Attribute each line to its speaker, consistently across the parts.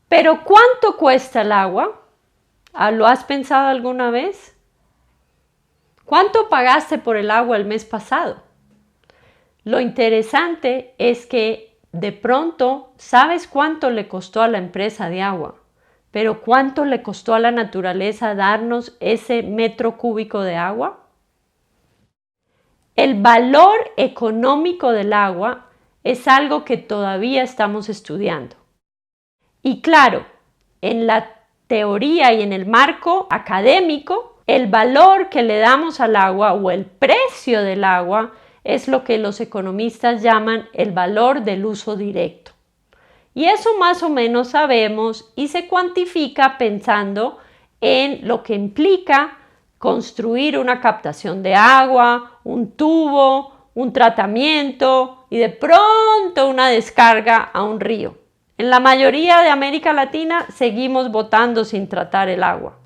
Speaker 1: Pero ¿cuánto cuesta el agua? ¿Lo has pensado alguna vez? ¿Cuánto pagaste por el agua el mes pasado? Lo interesante es que de pronto sabes cuánto le costó a la empresa de agua, pero ¿cuánto le costó a la naturaleza darnos ese metro cúbico de agua? El valor económico del agua es algo que todavía estamos estudiando. Y claro, en la teoría y en el marco académico, el valor que le damos al agua o el precio del agua es lo que los economistas llaman el valor del uso directo. Y eso más o menos sabemos y se cuantifica pensando en lo que implica construir una captación de agua, un tubo, un tratamiento y de pronto una descarga a un río. En la mayoría de América Latina seguimos botando sin tratar el agua.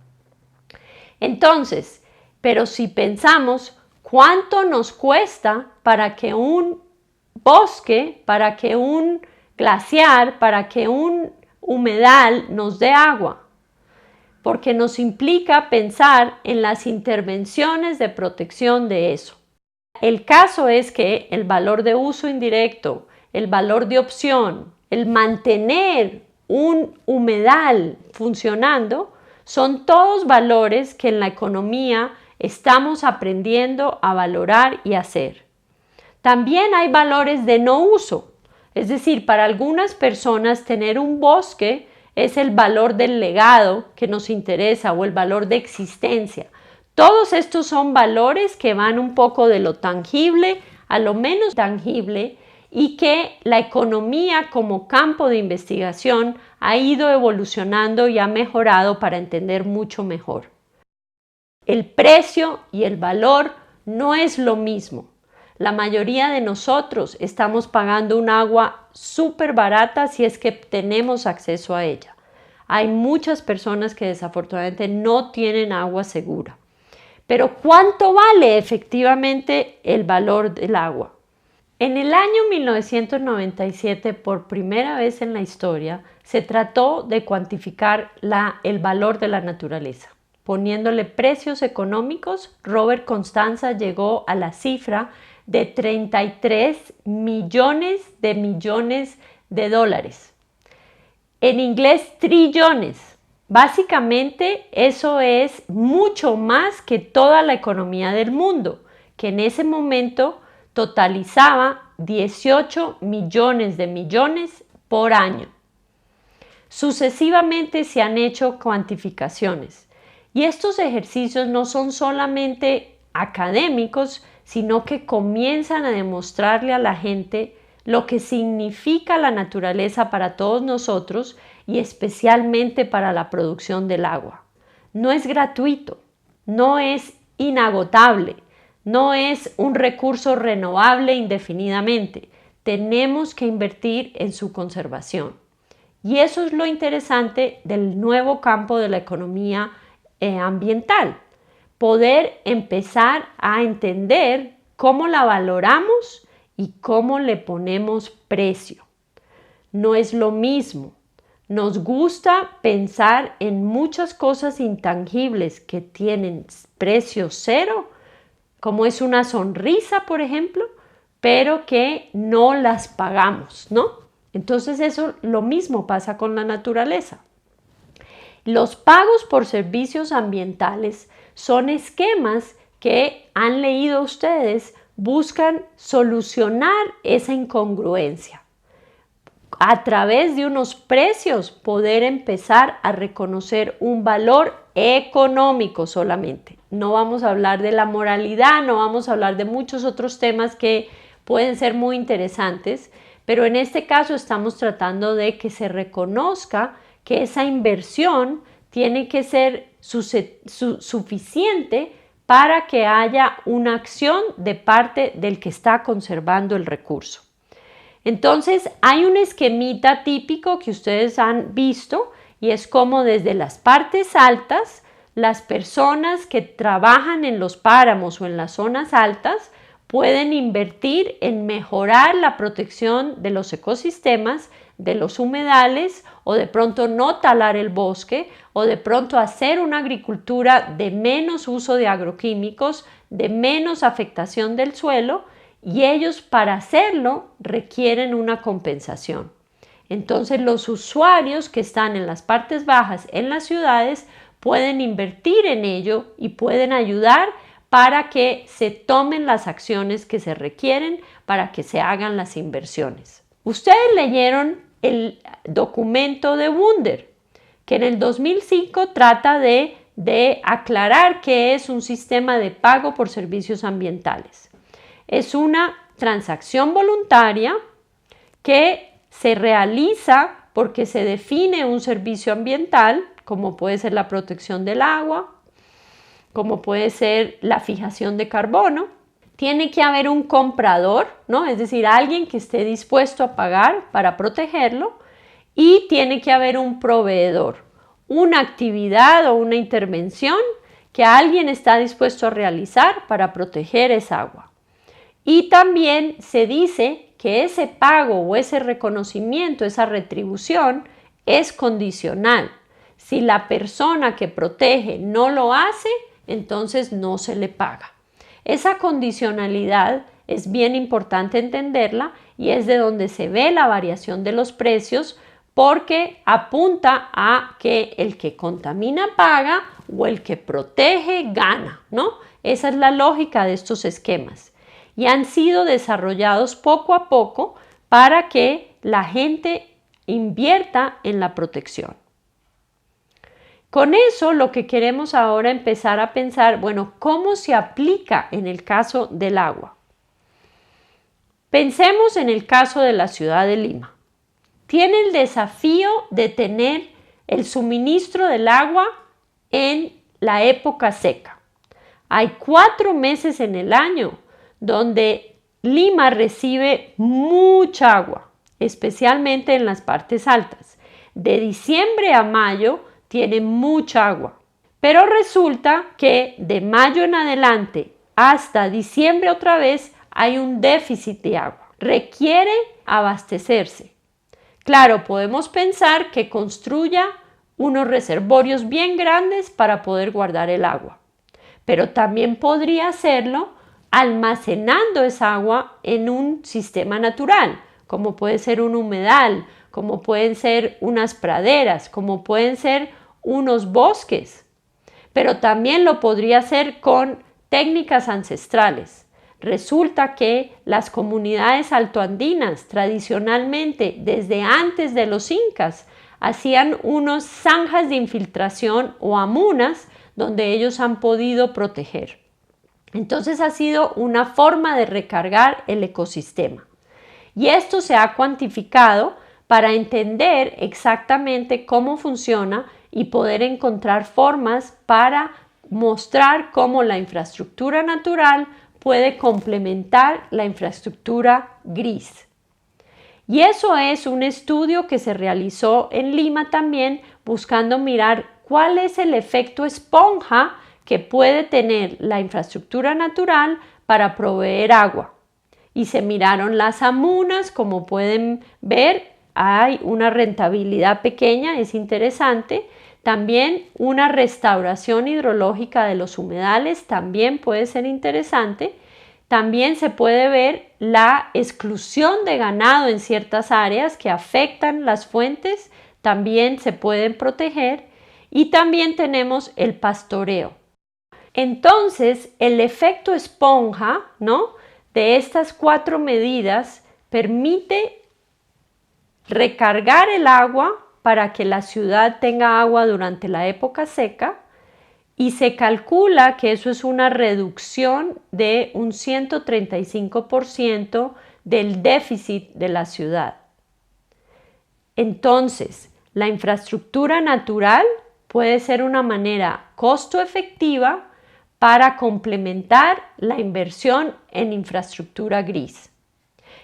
Speaker 1: Entonces, pero si pensamos cuánto nos cuesta para que un bosque, para que un glaciar, para que un humedal nos dé agua, porque nos implica pensar en las intervenciones de protección de eso. El caso es que el valor de uso indirecto, el valor de opción, el mantener un humedal funcionando, son todos valores que en la economía estamos aprendiendo a valorar y hacer. También hay valores de no uso, es decir, para algunas personas tener un bosque es el valor del legado que nos interesa o el valor de existencia. Todos estos son valores que van un poco de lo tangible a lo menos tangible y que la economía como campo de investigación ha ido evolucionando y ha mejorado para entender mucho mejor. El precio y el valor no es lo mismo. La mayoría de nosotros estamos pagando un agua súper barata si es que tenemos acceso a ella. Hay muchas personas que desafortunadamente no tienen agua segura. Pero ¿cuánto vale efectivamente el valor del agua? En el año 1997, por primera vez en la historia, se trató de cuantificar el valor de la naturaleza. Poniéndole precios económicos, Robert Constanza llegó a la cifra de 33 millones de dólares. En inglés, trillones. Básicamente, eso es mucho más que toda la economía del mundo, que en ese momento totalizaba 18 millones de millones por año. Sucesivamente se han hecho cuantificaciones y estos ejercicios no son solamente académicos, sino que comienzan a demostrarle a la gente lo que significa la naturaleza para todos nosotros y especialmente para la producción del agua. No es gratuito, no es inagotable, no es un recurso renovable indefinidamente. Tenemos que invertir en su conservación. Y eso es lo interesante del nuevo campo de la economía ambiental. Poder empezar a entender cómo la valoramos y cómo le ponemos precio. No es lo mismo. Nos gusta pensar en muchas cosas intangibles que tienen precio cero, como es una sonrisa, por ejemplo, pero que no las pagamos, ¿no? Entonces eso lo mismo pasa con la naturaleza. Los pagos por servicios ambientales son esquemas que han leído ustedes, buscan solucionar esa incongruencia. A través de unos precios poder empezar a reconocer un valor económico solamente. No vamos a hablar de la moralidad, no vamos a hablar de muchos otros temas que pueden ser muy interesantes, pero en este caso estamos tratando de que se reconozca que esa inversión tiene que ser suficiente para que haya una acción de parte del que está conservando el recurso. Entonces hay un esquemita típico que ustedes han visto y es como desde las partes altas, las personas que trabajan en los páramos o en las zonas altas pueden invertir en mejorar la protección de los ecosistemas, de los humedales, o de pronto no talar el bosque, o de pronto hacer una agricultura de menos uso de agroquímicos, de menos afectación del suelo, y ellos para hacerlo requieren una compensación. Entonces los usuarios que están en las partes bajas en las ciudades pueden invertir en ello y pueden ayudar para que se tomen las acciones que se requieren para que se hagan las inversiones. Ustedes leyeron el documento de Wunder, que en el 2005 trata de aclarar qué es un sistema de pago por servicios ambientales. Es una transacción voluntaria que se realiza porque se define un servicio ambiental, como puede ser la protección del agua, como puede ser la fijación de carbono. Tiene que haber un comprador, ¿no? Es decir, alguien que esté dispuesto a pagar para protegerlo, y tiene que haber un proveedor, una actividad o una intervención que alguien está dispuesto a realizar para proteger esa agua. Y también se dice que ese pago o ese reconocimiento, esa retribución, es condicional. Si la persona que protege no lo hace, entonces no se le paga. Esa condicionalidad es bien importante entenderla y es de donde se ve la variación de los precios, porque apunta a que el que contamina paga o el que protege gana, ¿no? Esa es la lógica de estos esquemas. Y han sido desarrollados poco a poco para que la gente invierta en la protección. Con eso lo que queremos ahora empezar a pensar, bueno, ¿cómo se aplica en el caso del agua? Pensemos en el caso de la ciudad de Lima. Tiene el desafío de tener el suministro del agua en la época seca. Hay 4 meses en el año donde Lima recibe mucha agua, especialmente en las partes altas. De diciembre a mayo tiene mucha agua, pero resulta que de mayo en adelante hasta diciembre otra vez hay un déficit de agua. Requiere abastecerse. Claro, podemos pensar que construya unos reservorios bien grandes para poder guardar el agua, pero también podría hacerlo almacenando esa agua en un sistema natural, como puede ser un humedal, como pueden ser unas praderas, como pueden ser unos bosques, pero también lo podría hacer con técnicas ancestrales. Resulta que las comunidades altoandinas tradicionalmente, desde antes de los incas, hacían unas zanjas de infiltración o amunas donde ellos han podido proteger. Entonces ha sido una forma de recargar el ecosistema. Y esto se ha cuantificado para entender exactamente cómo funciona y poder encontrar formas para mostrar cómo la infraestructura natural puede complementar la infraestructura gris. Y eso es un estudio que se realizó en Lima también, buscando mirar cuál es el efecto esponja que puede tener la infraestructura natural para proveer agua. Y se miraron las amunas, como pueden ver, hay una rentabilidad pequeña, es interesante. También una restauración hidrológica de los humedales también puede ser interesante. También se puede ver la exclusión de ganado en ciertas áreas que afectan las fuentes, también se pueden proteger. Y también tenemos el pastoreo. Entonces, el efecto esponja, ¿no?, de estas 4 medidas permite recargar el agua para que la ciudad tenga agua durante la época seca, y se calcula que eso es una reducción de un 135% del déficit de la ciudad. Entonces, la infraestructura natural puede ser una manera costo efectiva para complementar la inversión en infraestructura gris.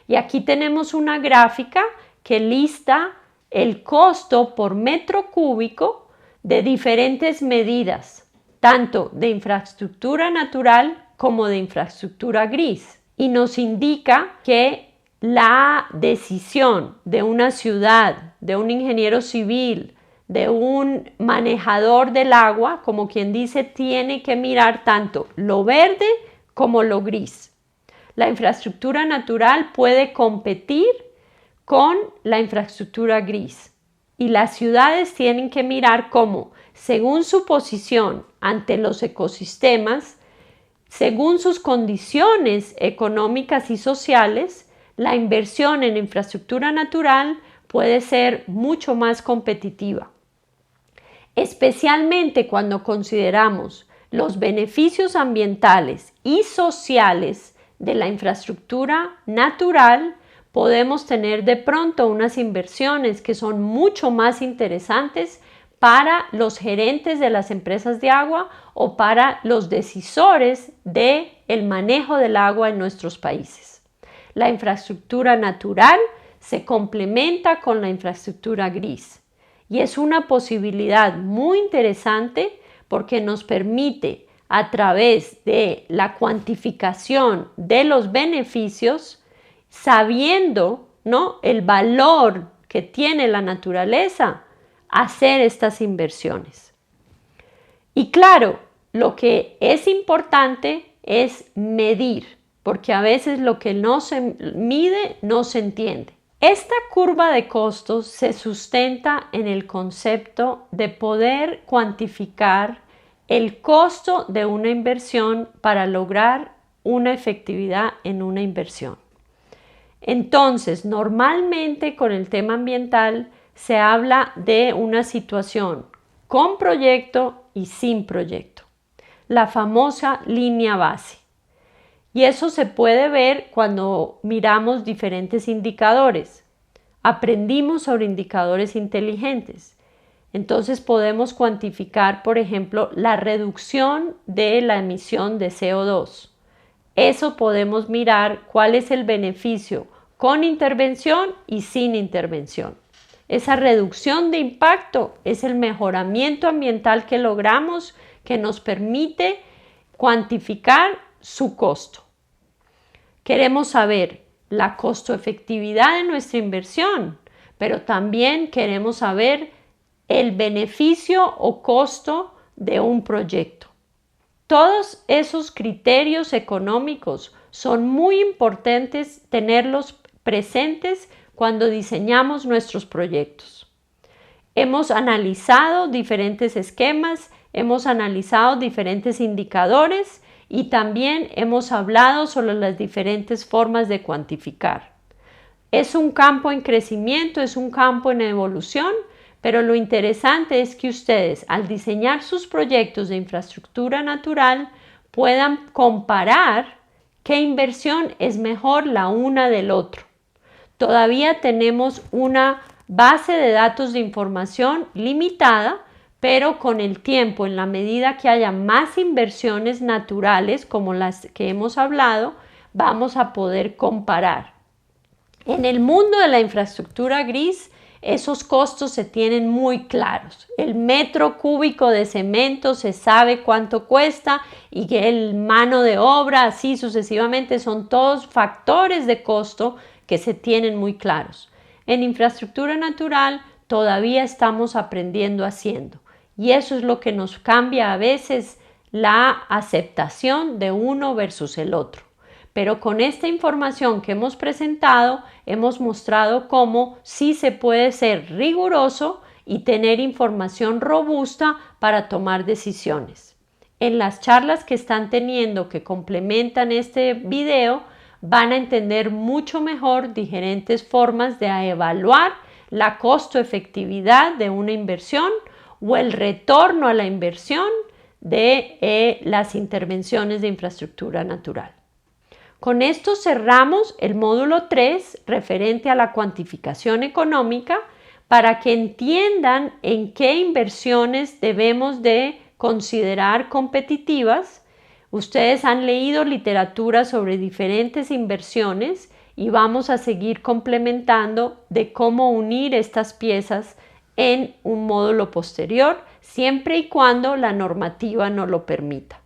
Speaker 1: Y aquí tenemos una gráfica que lista el costo por metro cúbico de diferentes medidas, tanto de infraestructura natural como de infraestructura gris. y nos indica que la decisión de una ciudad, de un ingeniero civil, de un manejador del agua, como quien dice, tiene que mirar tanto lo verde como lo gris. La infraestructura natural puede competir con la infraestructura gris y las ciudades tienen que mirar cómo, según su posición ante los ecosistemas, según sus condiciones económicas y sociales, la inversión en infraestructura natural puede ser mucho más competitiva. Especialmente cuando consideramos los beneficios ambientales y sociales de la infraestructura natural, podemos tener de pronto unas inversiones que son mucho más interesantes para los gerentes de las empresas de agua o para los decisores del manejo del agua en nuestros países. La infraestructura natural se complementa con la infraestructura gris y es una posibilidad muy interesante porque nos permite, a través de la cuantificación de los beneficios, sabiendo, ¿no?, el valor que tiene la naturaleza, hacer estas inversiones. Y claro, lo que es importante es medir, porque a veces lo que no se mide no se entiende. Esta curva de costos se sustenta en el concepto de poder cuantificar el costo de una inversión para lograr una efectividad en una inversión. Entonces, normalmente con el tema ambiental se habla de una situación con proyecto y sin proyecto, la famosa línea base. Y eso se puede ver cuando miramos diferentes indicadores. Aprendimos sobre indicadores inteligentes. Entonces podemos cuantificar, por ejemplo, la reducción de la emisión de CO2. Eso podemos mirar cuál es el beneficio con intervención y sin intervención. Esa reducción de impacto es el mejoramiento ambiental que logramos, que nos permite cuantificar su costo. Queremos saber la costo-efectividad de nuestra inversión, pero también queremos saber el beneficio o costo de un proyecto. Todos esos criterios económicos son muy importantes tenerlos presentes cuando diseñamos nuestros proyectos. Hemos analizado diferentes esquemas, hemos analizado diferentes indicadores y también hemos hablado sobre las diferentes formas de cuantificar. Es un campo en crecimiento, es un campo en evolución, pero lo interesante es que ustedes, al diseñar sus proyectos de infraestructura natural, puedan comparar qué inversión es mejor la una del otro. Todavía tenemos una base de datos de información limitada, pero con el tiempo, en la medida que haya más inversiones naturales como las que hemos hablado, vamos a poder comparar. En el mundo de la infraestructura gris, esos costos se tienen muy claros. El metro cúbico de cemento se sabe cuánto cuesta y que el mano de obra, así sucesivamente, son todos factores de costo que se tienen muy claros. En infraestructura natural todavía estamos aprendiendo haciendo y eso es lo que nos cambia a veces la aceptación de uno versus el otro. Pero con esta información que hemos presentado, hemos mostrado cómo sí se puede ser riguroso y tener información robusta para tomar decisiones. En las charlas que están teniendo que complementan este video, van a entender mucho mejor diferentes formas de evaluar la costo-efectividad de una inversión o el retorno a la inversión de las intervenciones de infraestructura natural. Con esto cerramos el módulo 3 referente a la cuantificación económica para que entiendan en qué inversiones debemos de considerar competitivas. Ustedes han leído literatura sobre diferentes inversiones y vamos a seguir complementando de cómo unir estas piezas en un módulo posterior, siempre y cuando la normativa nos lo permita.